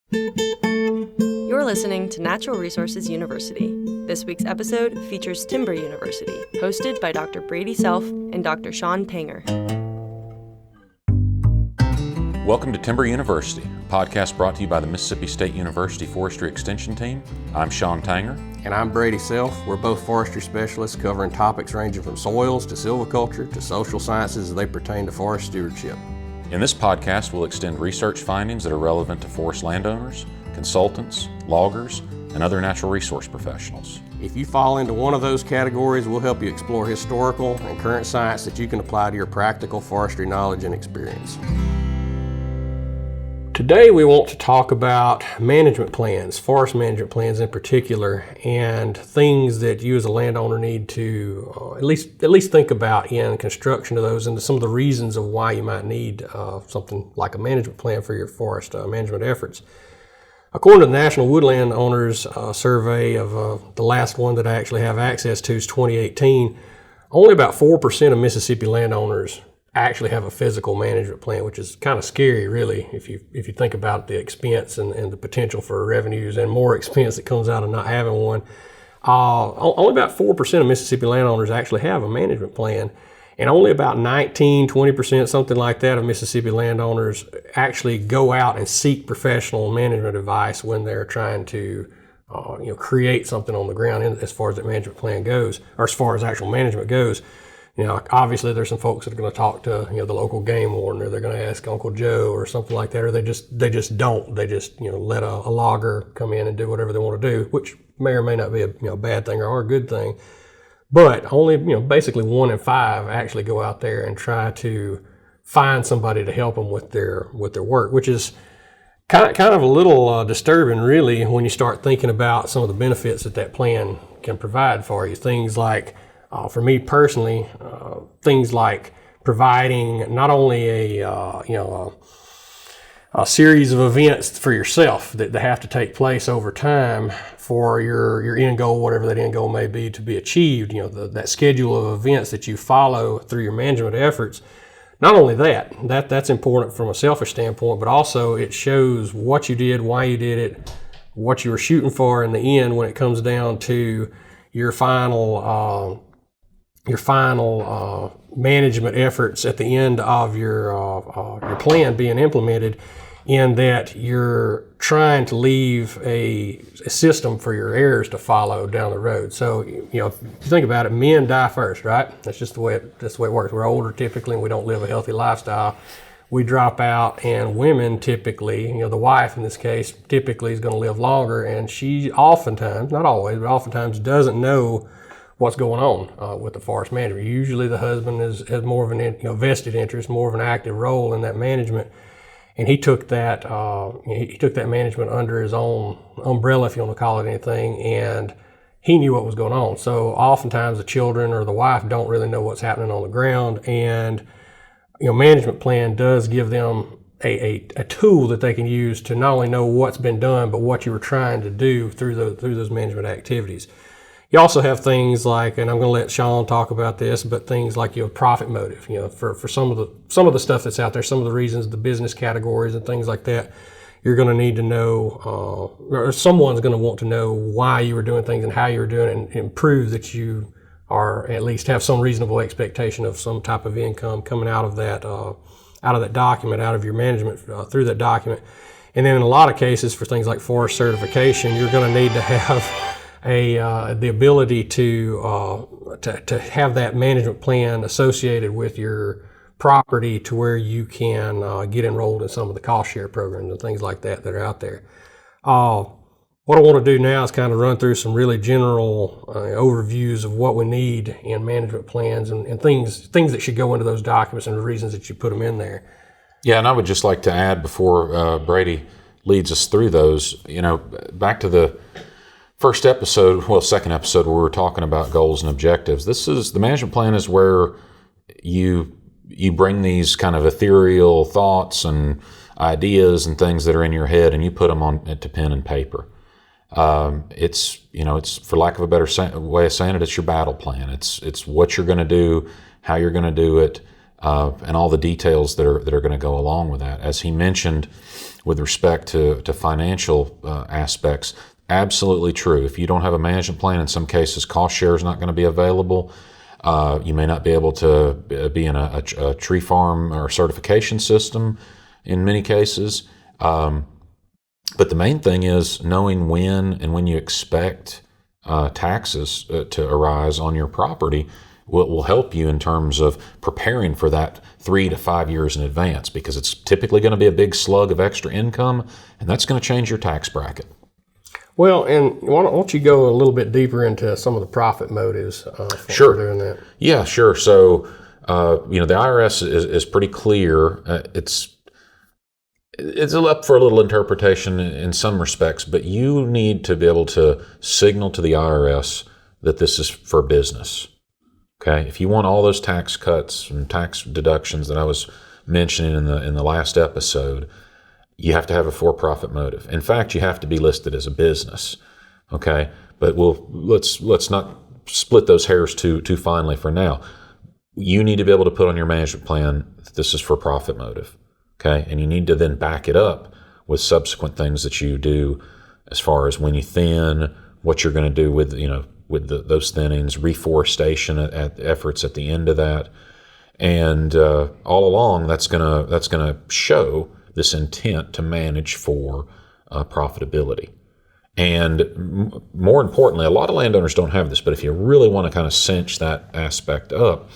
You're listening to Natural Resources University. This week's episode features Timber University, hosted by Dr. Brady Self and Dr. Sean Tanger. Welcome to Timber University, a podcast brought to you by the Mississippi State University Forestry Extension Team. I'm Sean Tanger. And I'm Brady Self. We're both forestry specialists covering topics ranging from soils to silviculture to social sciences as they pertain to forest stewardship. In this podcast, we'll extend research findings that are relevant to forest landowners, consultants, loggers, and other natural resource professionals. If you fall into one of those categories, we'll help you explore historical and current science that you can apply to your practical forestry knowledge and experience. Today we want to talk about management plans, forest management plans in particular, and things that you as a landowner need to at least think about in construction of those, and some of the reasons of why you might need something like a management plan for your forest management efforts. According to the National Woodland Owners survey of the last one that I actually have access to is 2018, only about 4% of Mississippi landowners actually have a physical management plan, which is kind of scary, really, if you think about the expense and the potential for revenues and more expense that comes out of not having one. Only about 4% of Mississippi landowners actually have a management plan, and only about 19-20%, something like that, of Mississippi landowners actually go out and seek professional management advice when they're trying to create something on the ground as far as that management plan goes, or as far as actual management goes. Obviously there's some folks that are going to talk to, the local game warden, or they're going to ask Uncle Joe or something like that, or they just don't. They just, let a logger come in and do whatever they want to do, which may or may not be a bad thing or a good thing. But only, basically 1 in 5 actually go out there and try to find somebody to help them with their work, which is kind of a little disturbing, really, when you start thinking about some of the benefits that plan can provide for you. Things like, for me personally, things like providing not only a series of events for yourself that have to take place over time for your end goal, whatever that end goal may be, to be achieved. That schedule of events that you follow through your management efforts. Not only that's important from a selfish standpoint, but also it shows what you did, why you did it, what you were shooting for in the end when it comes down to your final management efforts at the end of your plan being implemented, in that you're trying to leave a system for your heirs to follow down the road. So, if you think about it, men die first, right? That's just the way it works. We're older typically, and we don't live a healthy lifestyle. We drop out, and women typically, the wife in this case, typically is going to live longer, and she oftentimes, not always, but oftentimes doesn't know what's going on with the forest management. Usually the husband has more of an vested interest, more of an active role in that management, and he took that management under his own umbrella, if you want to call it anything, and he knew what was going on. So oftentimes the children or the wife don't really know what's happening on the ground, and management plan does give them a tool that they can use to not only know what's been done, but what you were trying to do through those management activities. You also have things like, and I'm going to let Sean talk about this, but things like profit motive. For some of the stuff that's out there, some of the reasons, the business categories and things like that, you're going to need to know, or someone's going to want to know why you were doing things and how you were doing it, and prove that you are at least have some reasonable expectation of some type of income coming out of that document, out of your management through that document. And then in a lot of cases, for things like forest certification, you're going to need to have the ability to have that management plan associated with your property, to where you can get enrolled in some of the cost share programs and things like that are out there. What I want to do now is kind of run through some really general overviews of what we need in management plans and things that should go into those documents and the reasons that you put them in there. Yeah, and I would just like to add before Brady leads us through those, back to the second episode where we were talking about goals and objectives. The management plan is where you bring these kind of ethereal thoughts and ideas and things that are in your head, and you put them to pen and paper. It's for lack of a better way of saying it, it's your battle plan. It's what you're going to do, how you're going to do it, and all the details that are going to go along with that. As he mentioned, with respect to financial aspects, absolutely true. If you don't have a management plan, in some cases, cost share is not going to be available. You may not be able to be in a tree farm or certification system in many cases. But the main thing is knowing when you expect taxes to arise on your property will help you in terms of preparing for that 3 to 5 years in advance, because it's typically going to be a big slug of extra income, and that's going to change your tax bracket. Well, and why don't you go a little bit deeper into some of the profit motives Sure. for doing that? Yeah, sure. So, the IRS is pretty clear. It's up for a little interpretation in some respects, but you need to be able to signal to the IRS that this is for business. Okay, if you want all those tax cuts and tax deductions that I was mentioning in the last episode, you have to have a for-profit motive. In fact, you have to be listed as a business. Okay, but let's not split those hairs too finely for now. You need to be able to put on your management plan that this is for profit motive. Okay, and you need to then back it up with subsequent things that you do, as far as when you thin, what you're going to do with those thinnings, reforestation efforts at the end of that, and all along that's gonna show this intent to manage for profitability. And more importantly, a lot of landowners don't have this, but if you really want to kind of cinch that aspect up,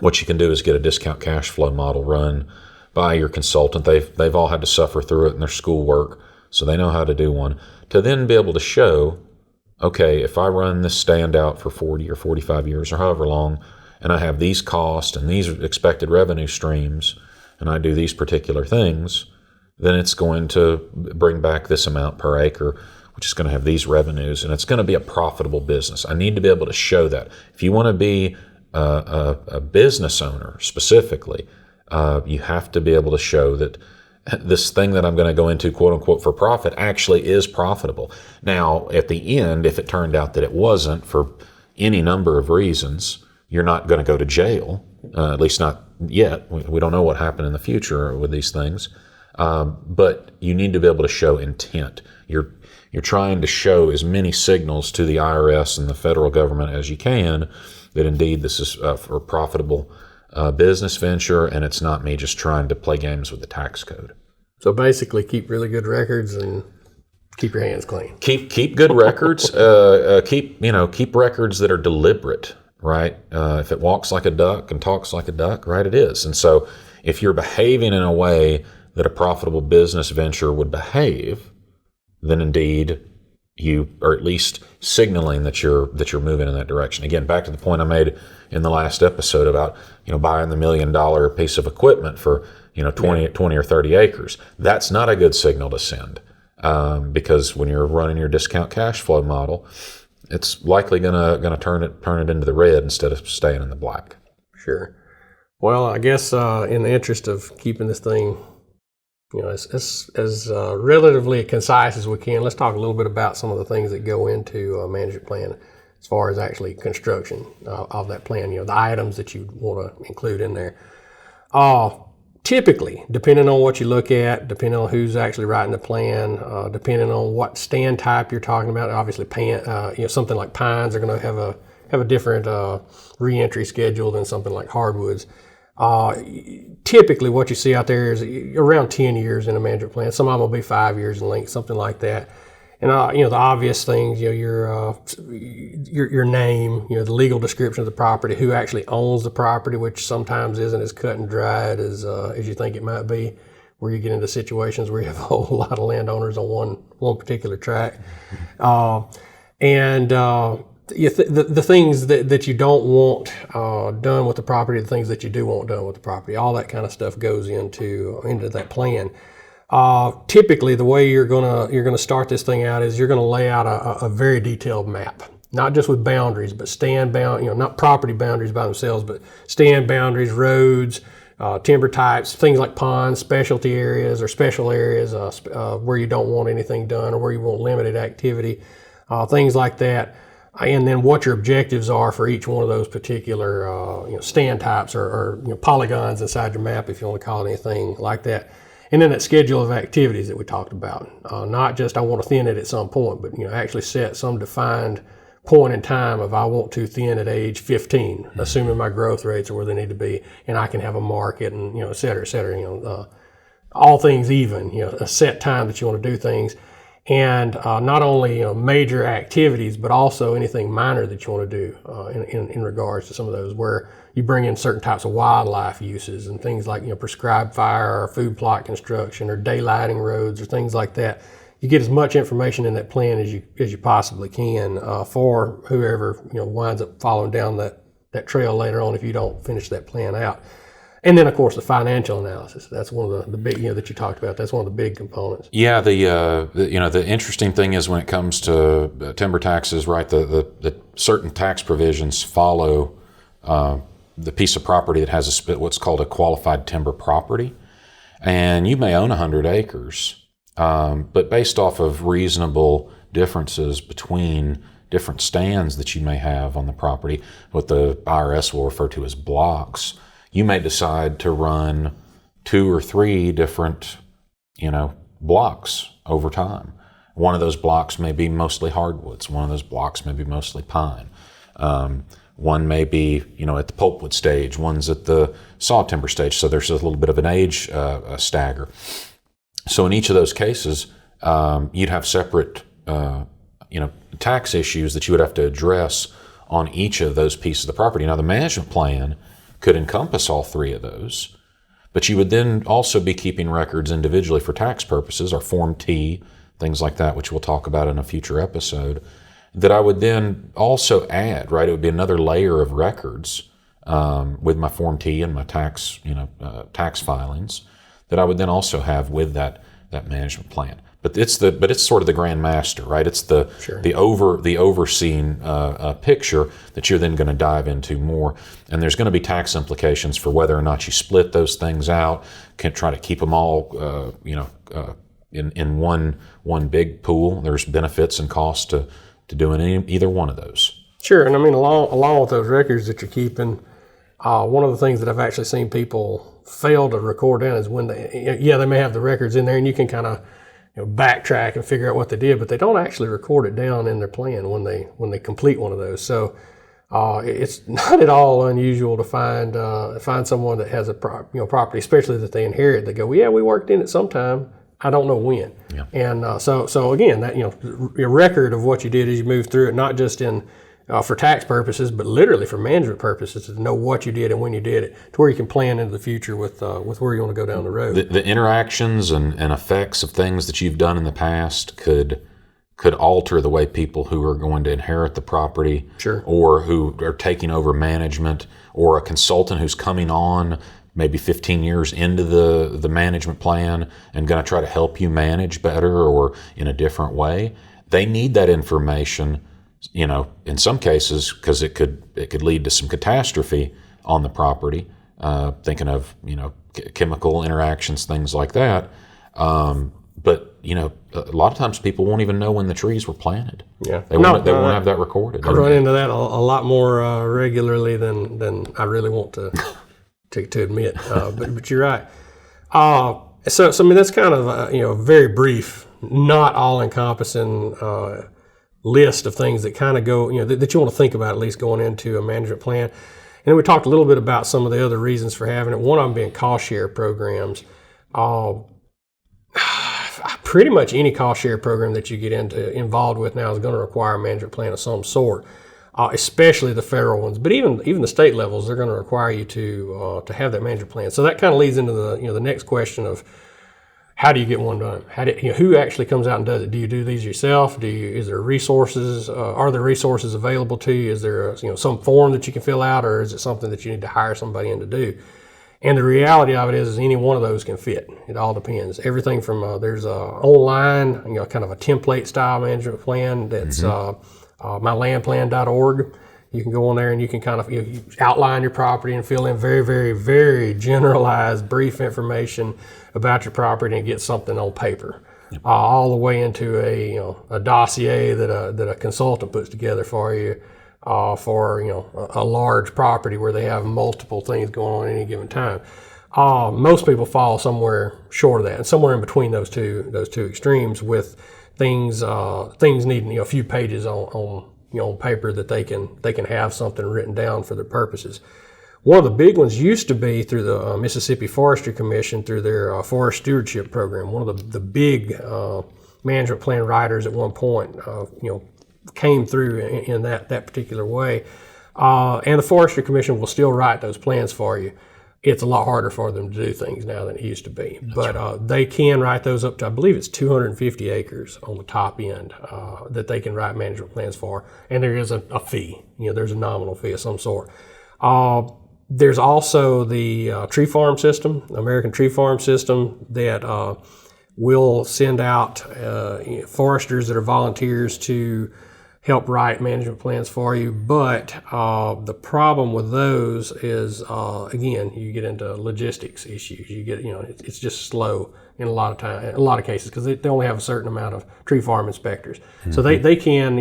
what you can do is get a discount cash flow model run by your consultant. They've all had to suffer through it in their schoolwork, so they know how to do one, to then be able to show, okay, if I run this stand out for 40 or 45 years or however long, and I have these costs and these expected revenue streams, and I do these particular things, then it's going to bring back this amount per acre, which is going to have these revenues, and it's going to be a profitable business. I need to be able to show that. If you want to be a business owner specifically, you have to be able to show that this thing that I'm going to go into, quote unquote, for profit actually is profitable. Now, at the end, if it turned out that it wasn't for any number of reasons, you're not going to go to jail, at least not yet. We don't know what happened in the future with these things. But you need to be able to show intent. You're trying to show as many signals to the IRS and the federal government as you can that indeed this is for a profitable business venture, and it's not me just trying to play games with the tax code. So basically, keep really good records and keep your hands clean. Keep good records. Keep records that are deliberate. Right? If it walks like a duck and talks like a duck, right, it is. And so, if you're behaving in a way that a profitable business venture would behave, then indeed you are at least signaling that you're moving in that direction. Again, back to the point I made in the last episode about buying the $1 million piece of equipment for 20 or 30 acres. That's not a good signal to send, because when you're running your discount cash flow model, it's likely gonna turn it into the red instead of staying in the black. Sure. Well, I guess in the interest of keeping this thing as relatively concise as we can, let's talk a little bit about some of the things that go into a management plan as far as actually construction of that plan, the items that you want to include in there. Typically, depending on what you look at, depending on who's actually writing the plan, depending on what stand type you're talking about, obviously something like pines are going to have a different re-entry schedule than something like hardwoods. Typically what you see out there is around 10 years in a management plan. Some of them will be 5 years in length, something like that. And the obvious things, your name, the legal description of the property, who actually owns the property, which sometimes isn't as cut and dried as you think it might be, where you get into situations where you have a whole lot of landowners on one particular tract. The things that you don't want done with the property, the things that you do want done with the property, all that kind of stuff goes into that plan. Typically, the way you're gonna start this thing out is you're gonna lay out a very detailed map, not just with boundaries, but not property boundaries by themselves, but stand boundaries, roads, timber types, things like ponds, specialty areas or special areas where you don't want anything done or where you want limited activity, things like that. And then what your objectives are for each one of those particular stand types or polygons inside your map, if you want to call it anything like that. And then that schedule of activities that we talked about, not just I want to thin it at some point, but actually set some defined point in time of I want to thin at age 15, assuming my growth rates are where they need to be, and I can have a market and et cetera, et cetera. All things even, a set time that you want to do things, and not only major activities, but also anything minor that you want to do in regards to some of those where you bring in certain types of wildlife uses and things like prescribed fire or food plot construction or daylighting roads or things like that. You get as much information in that plan as you possibly can for whoever winds up following down that trail later on if you don't finish that plan out. And then, of course, the financial analysis. That's one of the big, that you talked about. That's one of the big components. Yeah, the interesting thing is when it comes to timber taxes, right? The certain tax provisions follow the piece of property that has what's called a qualified timber property, and you may own 100 acres. But based off of reasonable differences between different stands that you may have on the property, what the IRS will refer to as blocks, you may decide to run 2 or 3 different, blocks over time. One of those blocks may be mostly hardwoods. One of those blocks may be mostly pine. One may be, at the pulpwood stage. One's at the saw timber stage. So there's a little bit of an age stagger. So in each of those cases, you'd have separate, tax issues that you would have to address on each of those pieces of the property. Now, the management plan could encompass all 3 of those, but you would then also be keeping records individually for tax purposes, or Form T, things like that, which we'll talk about in a future episode, that I would then also add, right? It would be another layer of records with my Form T and my tax, tax filings, that I would then also have with that management plan. But it's sort of the grand master, right? It's the overseen picture that you're then going to dive into more, and there's going to be tax implications for whether or not you split those things out. Can try to keep them all, in one big pool. There's benefits and costs to doing either one of those. Sure, and I mean along with those records that you're keeping, one of the things that I've actually seen people fail to record down is when they may have the records in there, and you can kind of backtrack and figure out what they did, but they don't actually record it down in their plan when they complete one of those. So it's not at all unusual to find someone that has a property, especially that they inherit. They go, well, yeah, we worked in it sometime. I don't know when. Yeah. And so again, that your record of what you did as you move through it, not just in for tax purposes, but literally for management purposes, to know what you did and when you did it, to where you can plan into the future with where you want to go down the road. The interactions and effects of things that you've done in the past could alter the way people who are going to inherit the property, sure, or who are taking over management, or a consultant who's coming on maybe 15 years into the management plan and going to try to help you manage better or in a different way. They need that information, in some cases, because it could lead to some catastrophe on the property, thinking of, chemical interactions, things like that. But, a lot of times people won't even know when the trees were planted. Yeah. They won't have that recorded. I run into that a lot more regularly than I really want to admit. But you're right. So I mean, that's kind of a very brief, not all-encompassing list of things that kind of go, that you want to think about at least going into a management plan. And then we talked a little bit about some of the other reasons for having it. One of them being cost share programs. Pretty much any cost share program that you get involved with now is going to require a management plan of some sort, especially the federal ones. But even the state levels, they're going to require you to have that management plan. So that kind of leads into the next question of, how do you get one done? Who actually comes out and does it? Do you do these yourself? Is there resources? Are there resources available to you? Is there some form that you can fill out, or is it something that you need to hire somebody in to do? And the reality of it is any one of those can fit. It all depends. Everything from there's online, kind of a template style management plan that's mylandplan.org. You can go on there and you can kind of you outline your property and fill in very, very, very generalized, brief information about your property and get something on paper, all the way into a dossier that a consultant puts together for you for a large property where they have multiple things going on at any given time. Most people fall somewhere short of that, and somewhere in between those two extremes, with things needing a few pages on paper that they can have something written down for their purposes. One of the big ones used to be through the Mississippi Forestry Commission through their forest stewardship program. One of the big management plan writers at one point, came through in that particular way. And the Forestry Commission will still write those plans for you. It's a lot harder for them to do things now than it used to be. But they can write those up to, I believe it's 250 acres on the top end that they can write management plans for. And there is a fee. There's a nominal fee of some sort. There's also the tree farm system, American Tree Farm System, that will send out foresters that are volunteers to help write management plans for you. But the problem with those is, again, you get into logistics issues. You get, it's just slow in a lot of cases, because they only have a certain amount of tree farm inspectors. Mm-hmm. So they can,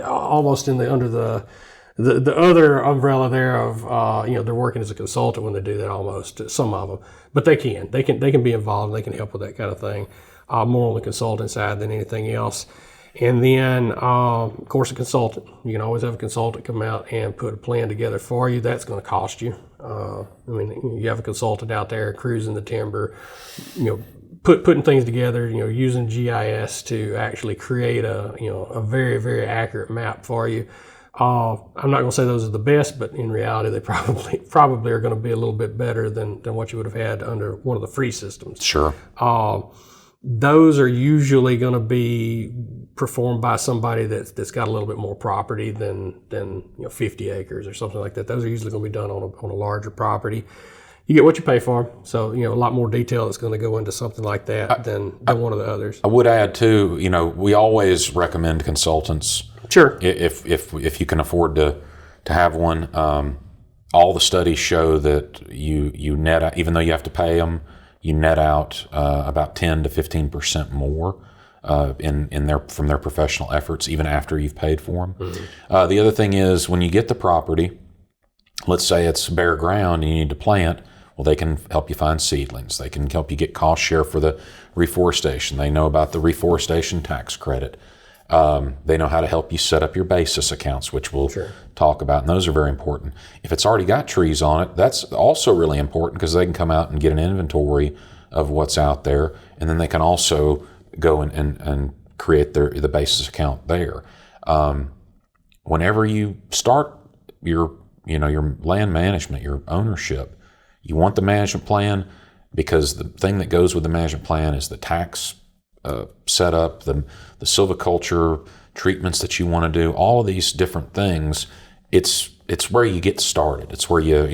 almost under the other umbrella there of, they're working as a consultant when they do that, almost, some of them. But they can be involved, and they can help with that kind of thing, more on the consulting side than anything else. And then, of course, a consultant. You can always have a consultant come out and put a plan together for you. That's going to cost you. You have a consultant out there cruising the timber, putting things together, using GIS to actually create a very, very accurate map for you. I'm not going to say those are the best, but in reality, they probably are going to be a little bit better than what you would have had under one of the free systems. Sure. Those are usually going to be performed by somebody that's got a little bit more property than 50 acres or something like that. Those are usually going to be done on a larger property. You get what you pay for. So, a lot more detail is going to go into something like that than one of the others. I would add too, we always recommend consultants. Sure. If you can afford to have one. All the studies show that you net out, even though you have to pay them, you net out about 10 to 15% more from their professional efforts, even after you've paid for them. Mm-hmm. The other thing is, when you get the property, let's say it's bare ground and you need to plant, well, they can help you find seedlings. They can help you get cost share for the reforestation. They know about the reforestation tax credit. They know how to help you set up your basis accounts, which we'll talk about, and those are very important. If it's already got trees on it, that's also really important, because they can come out and get an inventory of what's out there, and then they can also go and create the basis account there. Whenever you start your land management, your ownership, you want the management plan, because the thing that goes with the management plan is the tax setup, the silviculture treatments that you want to do, all of these different things. It's where you get started. It's where you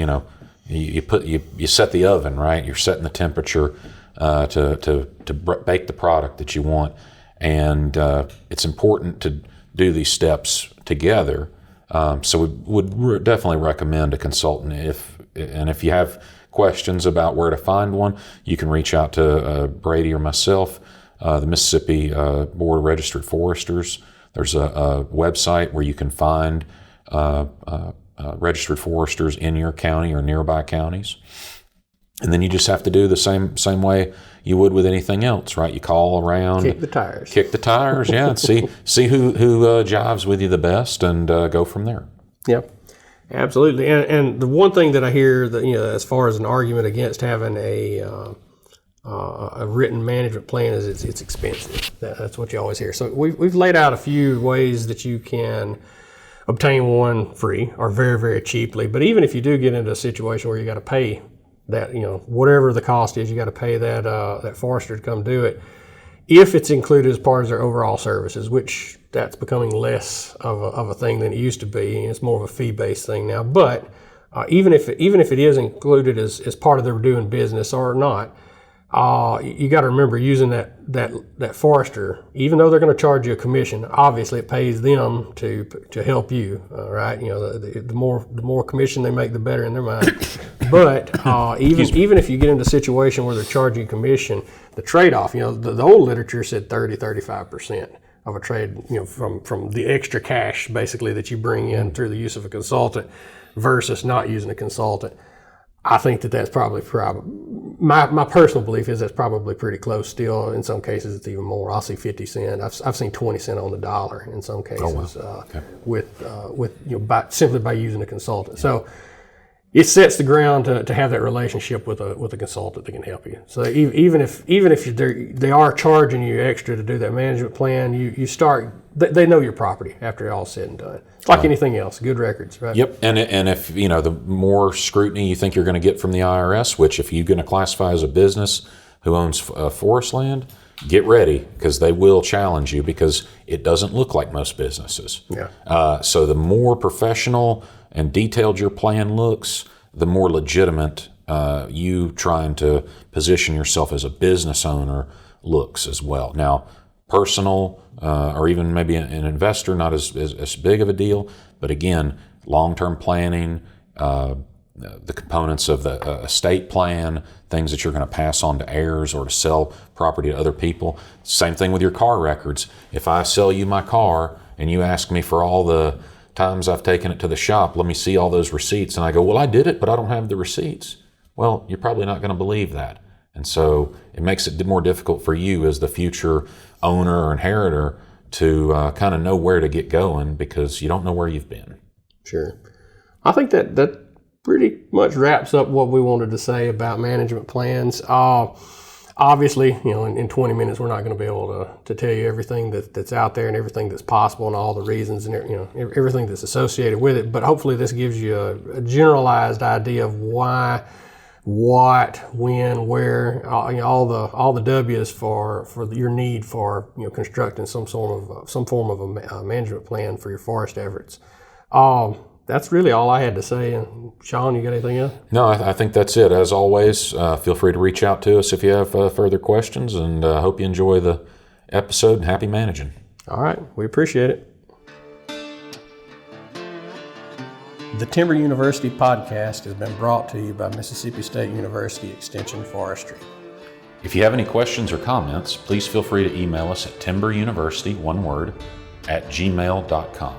set the oven, right? You're setting the temperature to bake the product that you want, and it's important to do these steps together. So we would definitely recommend a consultant. If you have questions about where to find one, you can reach out to Brady or myself. The Mississippi Board of Registered Foresters. There's a website where you can find registered foresters in your county or nearby counties. And then you just have to do the same way you would with anything else, right? You call around, kick the tires, yeah, and see who jives with you the best, and go from there. Yep, absolutely. And the one thing that I hear that as far as an argument against having a written management plan is it's expensive. That's what you always hear. So we've laid out a few ways that you can obtain one free or very, very cheaply. But even if you do get into a situation where you got to pay that, whatever the cost is, you got to pay that forester to come do it. If it's included as part of their overall services, which that's becoming less of a thing than it used to be, and it's more of a fee-based thing now. But even if it is included as part of their doing business or not, you got to remember, using that forester, even though they're going to charge you a commission, obviously it pays them to help you, right? The more commission they make, the better in their mind. But even if you get into a situation where they're charging you commission, the trade-off, the old literature said 35% of a trade, from the extra cash basically that you bring in through the use of a consultant versus not using a consultant. I think that's probably my personal belief is that's probably pretty close still. In some cases, it's even more. I'll see 50 cents. I've seen 20 cents on the dollar in some cases. Okay. With simply by using a consultant. So it sets the ground to have that relationship with a consultant that can help you. So even if they are charging you extra to do that management plan, you start. They know your property after all's said and done. It's like anything else, good records, right? Yep, and if the more scrutiny you think you're going to get from the IRS, which if you're going to classify as a business who owns forest land, get ready because they will challenge you because it doesn't look like most businesses. Yeah. So the more professional and detailed your plan looks, the more legitimate you trying to position yourself as a business owner looks as well. Now, personal or even maybe an investor, not as big of a deal, but again, long-term planning, the components of the estate plan, things that you're going to pass on to heirs or to sell property to other people. Same thing with your car records. If I sell you my car and you ask me for all the times I've taken it to the shop, let me see all those receipts. And I go, well, I did it, but I don't have the receipts. Well, you're probably not going to believe that. And so it makes it more difficult for you as the future owner or inheritor to kind of know where to get going because you don't know where you've been. Sure. I think that pretty much wraps up what we wanted to say about management plans. Obviously, in 20 minutes, we're not going to be able to tell you everything that's out there and everything that's possible and all the reasons and everything that's associated with it. But hopefully this gives you a generalized idea of why, what, when, where, all the W's for your need for constructing some form of a management plan for your forest efforts. That's really all I had to say. Sean, you got anything else? No, I think that's it. As always, feel free to reach out to us if you have further questions, and I hope you enjoy the episode and happy managing. All right. We appreciate it. The Timber University podcast has been brought to you by Mississippi State University Extension Forestry. If you have any questions or comments, please feel free to email us at timberuniversity, one word, @gmail.com.